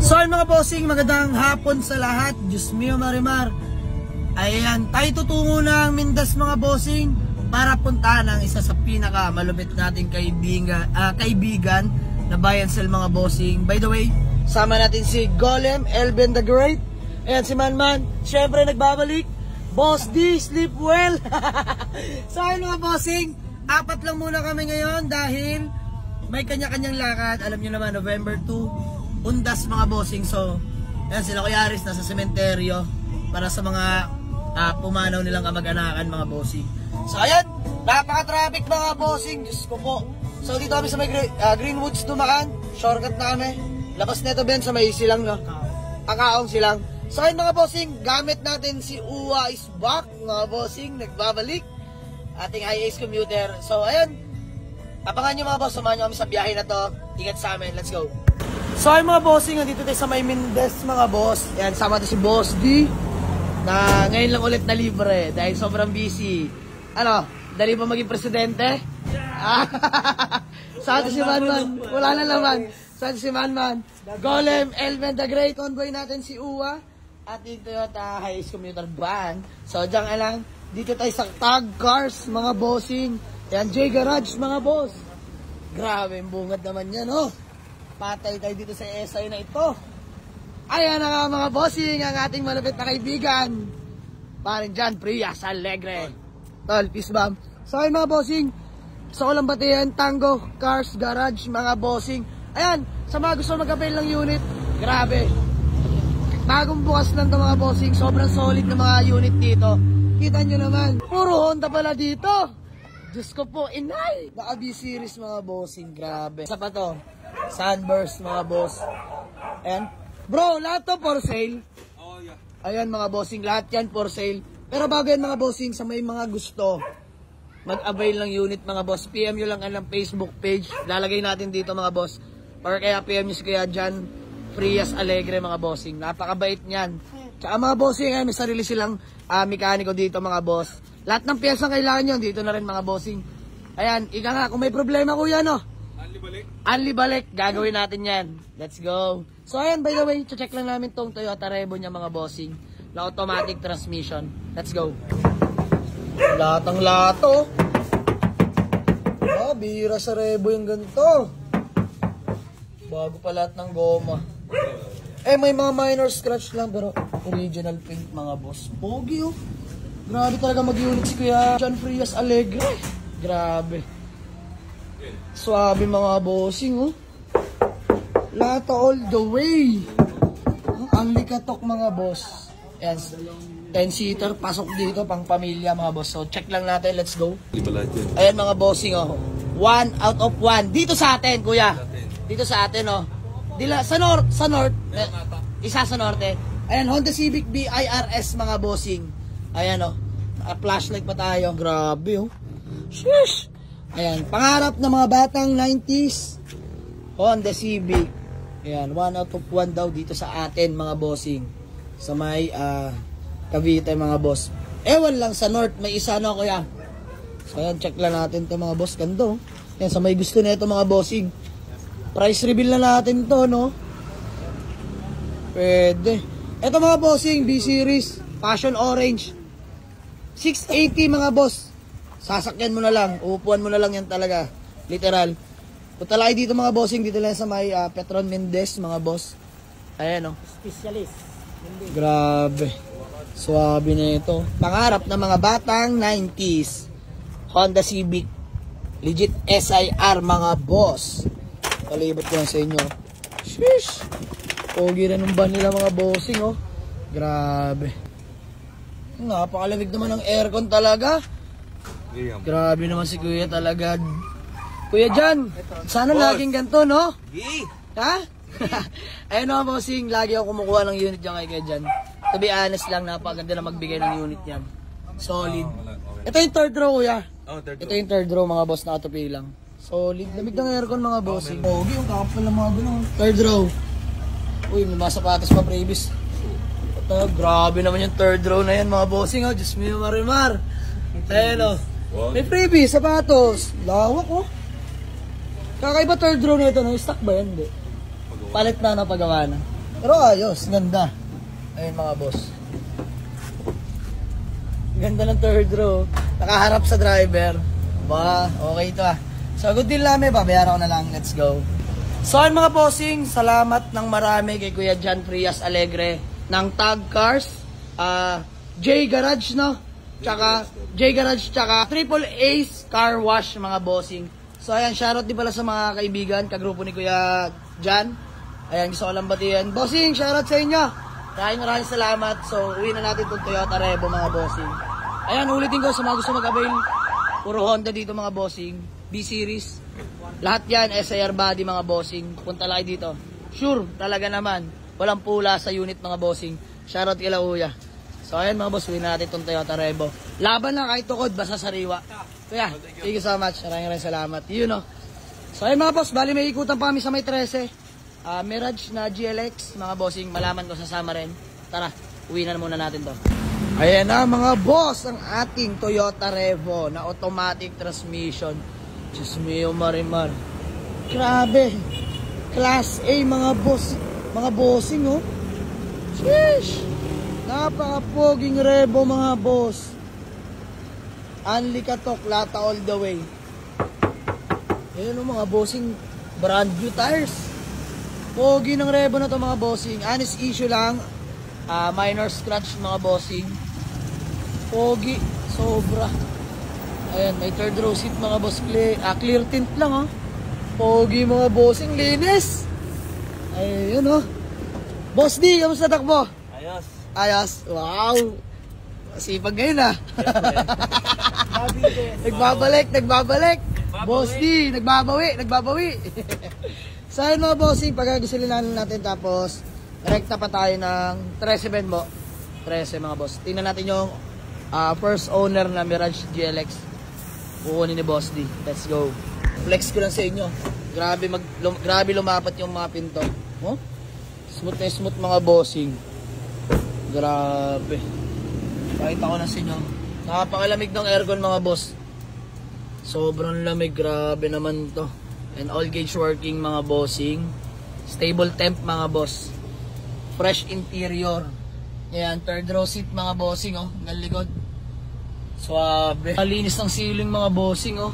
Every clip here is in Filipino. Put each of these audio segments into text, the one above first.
So mga bossing, magandang hapon sa lahat. Diyos mio Marimar. Ayan, tayo tutungo ng Mindas mga bossing para puntahan ang isa sa pinaka malupit nating kaibigan na buy and sell mga bossing. By the way, sama natin si Golem, Elben the Great. Ayan si Manman, syempre nagbabalik. Boss D, sleep well. So ayun mga bossing, apat lang muna kami ngayon dahil may kanya-kanyang lakad. Alam nyo naman, November 2 Undas mga bossing. So ayan sila Kuya Aris nasa sementeryo para sa mga pumanaw nilang kamag-anakan mga bossing. So ayan, napaka-traffic mga bossing, Diyos ko po. So dito kami sa may Greenwoods dumaan. Shortcut na kami. Labas neto Ben sa may silang no? Akaong silang. So ayun mga bossing, gamit natin si Uwa is back mga bossing, nagbabalik. Ating IAS commuter. So ayun, abangan nyo mga boss, samahan nyo kami sa biyahe na to. Ingat sa amin, let's go. So ayun mga bossing, nandito tayo sa may Mindes mga boss. Ayan, sama natin si Boss D na ngayon lang ulit na libre dahil sobrang busy. Ano, dali pa maging presidente? Sa si Manman, wala na naman. Sa si Manman, Golem, Elben the Great, convoy natin si Uwa at yung Toyota Hiace Commuter Van. So diyan lang, dito tayo sa Tag Cars mga bossing. Yan, J Garage mga boss. Grabe, bungad naman yan, oh. Patay tayo dito sa SI na ito. Ayan na nga mga bossing, ang ating malapit na kaibigan. Parin dyan, Prias Alegre. Tol, peace bomb. So ayun mga bossing, sa Kulang Batian, Tango Cars Garage mga bossing. Ayan, sa mga gusto mag-avail ng unit, grabe. Bagong bukas lang ito mga bossing, sobrang solid na mga unit dito. Kita nyo naman, puro Honda pala dito. Diyos ko po, inay! Baka B-series mga bossing, grabe. Sa pa to, Sunburst mga boss. Ayan. Bro, lahat to for sale. Oh, yeah. Ayan mga bossing, lahat yan for sale. Pero bago yan mga bossing, sa may mga gusto mag-avail ng unit mga boss, PM nyo lang ang Facebook page. Lalagay natin dito mga boss. Or kaya PM nyo si Kuya Jan Prias Alegre mga bossing. Napakabait niyan. Tsaka mga bossing, may sarili silang mekaniko dito mga boss. Lahat ng piyesang kailangan nyo, dito na rin mga bossing. Ayan, ika nga, kung may problema kuya, no? Anli balik, gagawin natin yan. Let's go. So ayan, by the way, check lang namin tong Toyota Revo niya mga bossing. Na automatic transmission. Let's go. Latang lato. Bira sa Revo yung ganito. Bago pa lahat ng goma. May mga minor scratch lang, pero original paint mga boss. Pogi oh. Grabe talaga mag-unit si Kuya Jan Prias Alegre. Grabe. Swabe mga bossing oh. Lata all the way. Ang likatok mga boss. Ayan, 10-seater, pasok dito pang pamilya mga boss. So check lang natin, let's go. Ayan mga bossing oh. 1 out of 1. Dito sa atin kuya. Dito sa atin oh. Sa north, isa sa norte. Ayan, Honda Civic BIRS mga bossing. Ayan oh. Flashlight pa tayo. Grabe oh. Sheesh. Ayan, pangarap ng mga batang 90s. Honda Civic. Ayan, 1 out of 1 daw dito sa atin mga bossing. Sa may Cavite mga boss. Ewan lang sa north, may isa na kuya. So ayan, check lang natin to mga boss. Ganda oh. Ayan, sa may gusto na ito mga bossing. Price reveal na natin to no. Pwede. Ito mga bossing, B-Series, Passion Orange. 680 mga boss. Sasakyan mo na lang, uupuan mo na lang yan talaga. Literal. Punta lang dito mga bossing, dito lang sa may Petron Mendez mga boss. Ayan o. Specialist. Grabe. Swabe na ito. Pangarap ng mga batang 90s. Honda Civic. Legit SIR mga boss. Palibot ko lang sa inyo. Sheesh. Pogi rin ng van nila mga bossing oh. Grabe. Napakalamig naman ng aircon talaga. Grabe naman si Kuya talaga. Kuya Jan, sana laging ganito, no? Ha? Ayun o, bossing, lagi ako kumukuha ng unit dyan kay Kuya Jan. To be honest lang, napakaganda na magbigay ng unit yan. Solid. Ito yung third row, kuya. Ito yung third row, mga boss, na autopay lang. Solid. Lamig ng aircon, mga bossing. Pogi, yung kakapal ng mga gano'n. Third row. Uy, may mga sapatos pa, previous. Ito, grabe naman yung third row na yan, mga bossing. Oh, Diyos mio Marimar. Ayan o. May freebie, sapatos. Lawak oh. Kakaiba third row na ito, no? Stock ba yan? Hindi. Palit na, napagawa na. Pero ayos, ganda. Ayun mga boss. Ganda ng third row. Nakaharap sa driver. Ba, okay ito ah. So good deal namin, babayaran ko na lang. Let's go. So ayun mga bossing, salamat ng marami kay Kuya John Frias Alegre ng Tag Cars, J Garage no? Tsaka J Garage tsaka Triple Ace Car Wash mga bossing. So ayan, shoutout din pala sa mga kaibigan, kagrupo ni Kuya John. Ayan, gusto ko lang batiyan. Bossing, shoutout sa inyo. Maraming salamat. So uwi na natin itong Toyota Revo mga bossing. Ayan, ulitin ko sa mga gusto mag-avail. Puro Honda dito mga bossing. B-Series. Lahat yan, SIR body mga bossing. Punta lang dito. Sure, talaga naman. Walang pula sa unit mga bossing. Shoutout kila Kuya. So ayan mga boss, uwi na natin itong Toyota Revo. Laban lang kahit tukod, basta sariwa. Kuya, thank you so much. Maraming salamat. You know. So ayun mga boss, bali may ikutan pa kami sa may 13. Mirage na GLX, mga bossing, malaman ko sasama rin. Tara, uwi na muna natin to. Ayan na mga boss, ang ating Toyota Revo na automatic transmission. Diyos mio marimar. Grabe. Class A mga boss. Mga bossing oh. Sheesh. Napaka-poging Revo mga boss. Unli katok, lata all the way. Ayan oh mga bossing. Brand new tires. Pogi ng Revo na to mga bossing. Honest issue lang. Minor scratch mga bossing. Pogi. Sobra. Ayan, may third row seat mga boss. Clear tint lang oh. Pogi mga bossing. Linis. Ayun oh. Boss D, kamusta takbo? Ayos. Ayos. Wow. Masipag ngayon ah. Nagbabalik. Boss D, nagbabawi. So ayun mga bossing, pagkagisilinan natin tapos rekta pa tayo ng 13 Benbo. 13 mga boss. Tingnan natin yung first owner na Mirage GLX. Kukunin ni Boss D. Let's go. Flex ko lang sa inyo. Grabe lumapat yung mga pinto. Oh? Smooth na smooth mga bossing. Grabe. Pakita ko na sa inyo. Napakalamig ng aircon mga boss. Sobrang lamig. Grabe naman to. And all gauge working mga bossing. Stable temp mga boss. Fresh interior. Ayan, third row seat mga bossing oh. Hanggang likod. Suabe. Malinis ng ceiling mga bossing oh.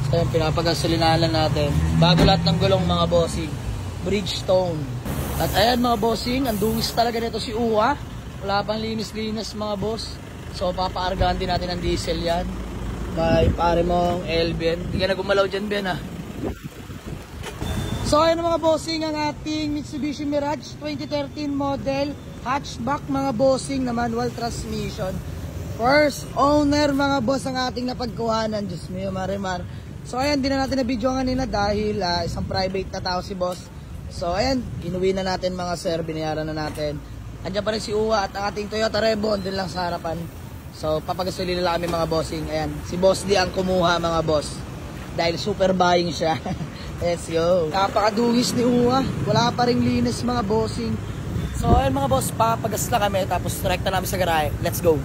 So ayan, pinapagasolinalan natin. Bago lahat ng gulong mga bossing. Bridgestone. At ayan mga bossing, ang dungis talaga nito si Uwa. Wala pang linis-linis mga boss. So papaargahan din natin ang diesel yan. Kay pare mong Elben. Hindi ka na gumalaw dyan Ben ah. So ayan mga bossing, ang ating Mitsubishi Mirage 2013 model hatchback mga bossing na manual transmission. First owner mga boss ang ating napagkuhanan. Diyos mio marimar. So ayan, di na natin na video kanina dahil isang private na tao si boss. So ayan, inuwi na natin mga sir, binayaran na natin. Andiyan pa rin si Uwa at ang ating Toyota Revo din lang sa harapan. So papagasolina lang kami mga bossing. Ayan, si Boss D ang kumuha mga boss. Dahil super buying siya. Let's go. Napakadungis ni Uwa. Wala pa ring linis mga bossing. So ayun mga boss, papagas na kami tapos direkta namin sa garahe. Let's go.